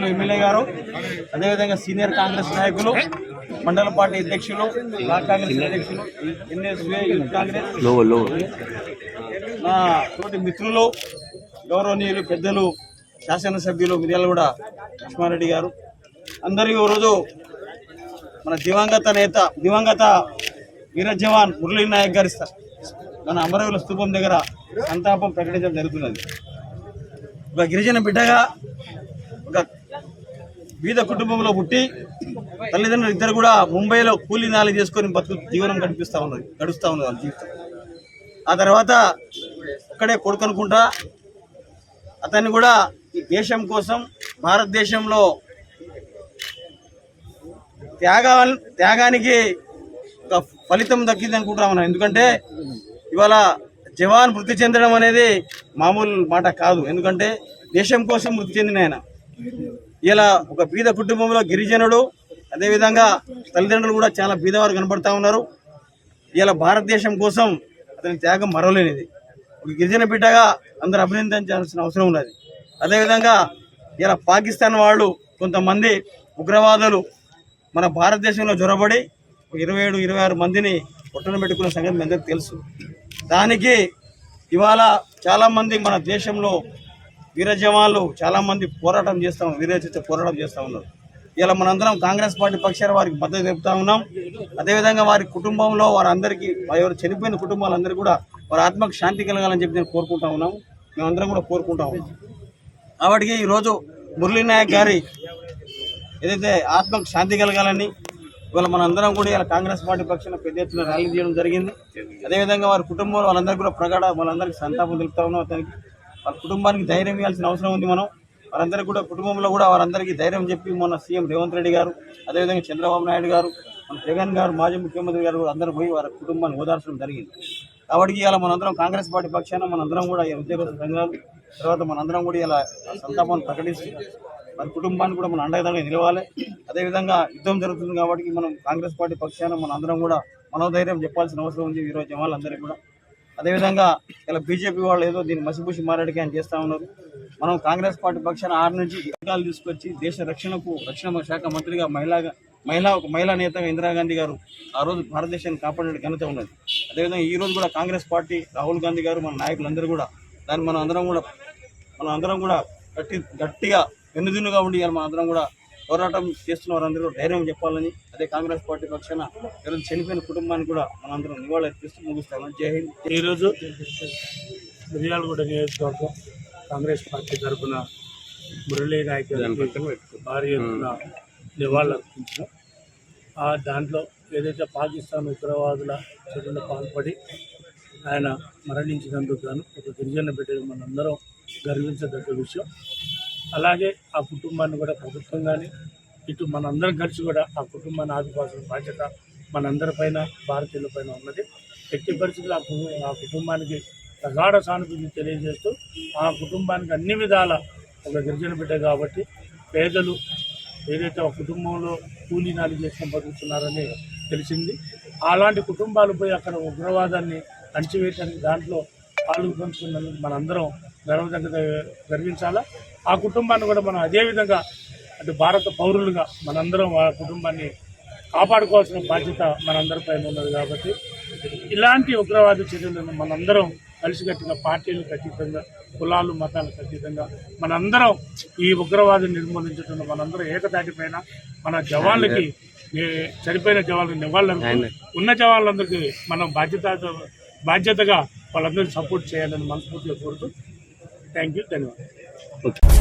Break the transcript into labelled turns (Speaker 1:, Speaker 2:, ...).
Speaker 1: గౌరవనీయులు ఎమ్మెల్యే గారు, అదేవిధంగా సీనియర్ కాంగ్రెస్ నాయకులు, మండల పార్టీ అధ్యక్షులు, బ్లాక్ కాంగ్రెస్ అధ్యక్షులు, ఎన్ఎస్ఏ యూత్ కాంగ్రెస్, నా తోటి మిత్రులు, గౌరవనీయులు పెద్దలు, శాసనసభ్యులు మిర్యాలగూడ లక్ష్మారెడ్డి గారు, అందరికీ ఈరోజు మన దివంగత వీర జవాన్ మురళీ నాయక్ గారి మన అమరవీరుల స్తూపం దగ్గర సంతాపం ప్రకటించడం జరుగుతున్నది. ఒక గిరిజన బిడ్డగా ఒక బీద కుటుంబంలో పుట్టి తల్లిదండ్రులు ఇద్దరు కూడా ముంబైలో కూలీ నాలి చేసుకొని జీవనం గడుస్తూ ఉన్నది వాళ్ళ జీవితం. ఆ తర్వాత ఒక్కడే కొడుకనుకుంటా అతన్ని కూడా ఈ దేశం కోసం భారతదేశంలో త్యాగానికి ఒక ఫలితం దక్కింది అనుకుంటా ఉన్నాం. ఎందుకంటే ఇవాళ జవాన్ మృతి చెందడం అనేది మామూలు మాట కాదు. ఎందుకంటే దేశం కోసం మృతి చెందిన ఆయన ఇలా ఒక బీద కుటుంబంలో గిరిజనుడు, అదేవిధంగా తల్లిదండ్రులు కూడా చాలా బీదవారు కనబడతా ఉన్నారు. ఇలా భారతదేశం కోసం అతని త్యాగం మరవలేనిది. ఒక గిరిజన బిడ్డగా అందరూ అభినందించాల్సిన అవసరం ఉన్నది. అదేవిధంగా ఇలా పాకిస్తాన్ వాళ్ళు కొంతమంది ఉగ్రవాదులు మన భారతదేశంలో జొరబడి 27-26 మందిని పొట్టన పెట్టుకున్న సంగతి మీ అందరికీ తెలుసు. దానికి ఇవాళ చాలామంది మన దేశంలో వీర జవాన్లు చాలామంది పోరాటం వీరోచిత పోరాటం చేస్తూ ఉన్నారు. ఇలా మనందరం కాంగ్రెస్ పార్టీ పక్షాన వారికి మద్దతు తెలుపుతా ఉన్నాం. అదేవిధంగా వారి కుటుంబంలో వారందరికీ ఎవరు చనిపోయిన కుటుంబాలందరూ కూడా వారి ఆత్మకు శాంతి కలగాలని చెప్పి నేను కోరుకుంటా ఉన్నాం. మేమందరం కూడా కోరుకుంటా ఉన్నాం. కాబట్టి ఈరోజు మురళీ నాయక్ గారి ఏదైతే ఆత్మకు శాంతి కలగాలని ఇవాళ మనందరం కూడా ఇలా కాంగ్రెస్ పార్టీ పక్షాన పెద్ద ఎత్తున ర్యాలీ చేయడం జరిగింది. అదేవిధంగా వారి కుటుంబంలో వాళ్ళందరికీ కూడా వాళ్ళందరికీ సంతాపం తెలుపుతా ఉన్నాం. అతనికి వాళ్ళ కుటుంబానికి ధైర్యం ఇవ్వాల్సిన అవసరం ఉంది. వారందరికీ కూడా కుటుంబంలో కూడా వారందరికీ ధైర్యం చెప్పి మొన్న సీఎం రేవంత్ రెడ్డి గారు, అదేవిధంగా చంద్రబాబు నాయుడు గారు, మన జగన్ గారు, మాజీ ముఖ్యమంత్రి గారు అందరూ పోయి వారి కుటుంబాన్ని ఓదార్చడం జరిగింది. కాబట్టి ఇలా మనందరం కాంగ్రెస్ పార్టీ పక్షాన మనందరం కూడా ఈ ఉద్యోగ సంఘాలు తర్వాత మనందరం కూడా ఇలా సంతాపాన్ని ప్రకటిస్తూ మన కుటుంబాన్ని కూడా మనం అండగా నిలవాలి. అదేవిధంగా యుద్ధం జరుగుతుంది కాబట్టి మనం కాంగ్రెస్ పార్టీ పక్షాన మన అందరం కూడా మనోధైర్యం చెప్పాల్సిన అవసరం ఉంది ఈరోజు జవాన్లందరికీ కూడా. అదేవిధంగా ఇలా బీజేపీ వాళ్ళు ఏదో దీన్ని మసిపూసి మారేడుకి అని చేస్తూ ఉన్నారు. మనం కాంగ్రెస్ పార్టీ పక్షాన 6 నుంచి పథకాలు తీసుకొచ్చి దేశ రక్షణ శాఖ మంత్రిగా ఒక మహిళా నేతగా ఇందిరాగాంధీ గారు ఆ రోజు భారతదేశాన్ని కాపాడే ఘనత ఉన్నది. అదేవిధంగా ఈ రోజు కూడా కాంగ్రెస్ పార్టీ రాహుల్ గాంధీ గారు మన నాయకులందరూ కూడా దాన్ని మనం అందరం కూడా గట్టిగా వెన్నుదిన్నుగా ఉండి మన అందరం కూడా పోరాటం చేస్తున్న వారందరూ ధైర్యం చెప్పాలని అదే కాంగ్రెస్ పార్టీ పక్షాన ఈరోజు చనిపోయిన కుటుంబానికి కూడా మనందరం నివాళులు అర్పిస్తూ ముగిస్తామని. జై హింద్.
Speaker 2: ఈరోజు మిర్యాలగూడ నియోజకవర్గం కాంగ్రెస్ పార్టీ తరఫున మురళీ నాయక్ భారీ ఎత్తున నివాళులు అర్పించాం. దాంట్లో ఏదైతే పాకిస్తాన్ ఉగ్రవాదుల చర్యలు పాల్పడి ఆయన మరణించినందుకు గాను ఒక గిరిజన బిడ్డగా మనందరం గర్వించదగ్గ విషయం. అలాగే ఆ కుటుంబాన్ని కూడా ప్రభుత్వం కానీ ఇటు మనందరం కలిసి కూడా ఆ కుటుంబాన్ని ఆదుకోవాల్సిన బాధ్యత మనందరిపైన, భారతీయులపైన ఉన్నది. ఎట్టి పరిస్థితుల్లో ఆ కుటుంబానికి ప్రగాఢ సానుభూతి తెలియజేస్తూ ఆ కుటుంబానికి అన్ని విధాల ఒక గిరిజన బిడ్డ కాబట్టి పేదలు ఏదైతే ఒక కుటుంబంలో కూలీ నాలి చేసుకొని బతుకుతున్నారని తెలిసింది. అలాంటి కుటుంబాలు పోయి అక్కడ ఉగ్రవాదాన్ని అణచివేయడానికి దాంట్లో పాలు పంచుకున్నందుకు మనందరం గర్వించాలా. ఆ కుటుంబాన్ని కూడా మనం అదేవిధంగా అటు భారత పౌరులుగా మనందరం ఆ కుటుంబాన్ని కాపాడుకోవాల్సిన బాధ్యత మనందరిపైన ఉన్నది. కాబట్టి ఇలాంటి ఉగ్రవాద చర్యలను మనందరం కలిసికట్టుగా పార్టీలకు అతీతంగా, కులాలు మతాలకు అతీతంగా మనందరం ఈ ఉగ్రవాదం నిర్మూలించడంలో మనందరం ఏకతాటిపైన మన జవాన్లకి చనిపోయిన జవాన్లకు నివాళులు ఉన్న జవాన్లందరికీ మనం బాధ్యతగా వాళ్ళందరికీ సపోర్ట్ చేయాలని మనస్ఫూర్తిగా కోరుతూ థ్యాంక్ యూ, ధన్యవాదాలు.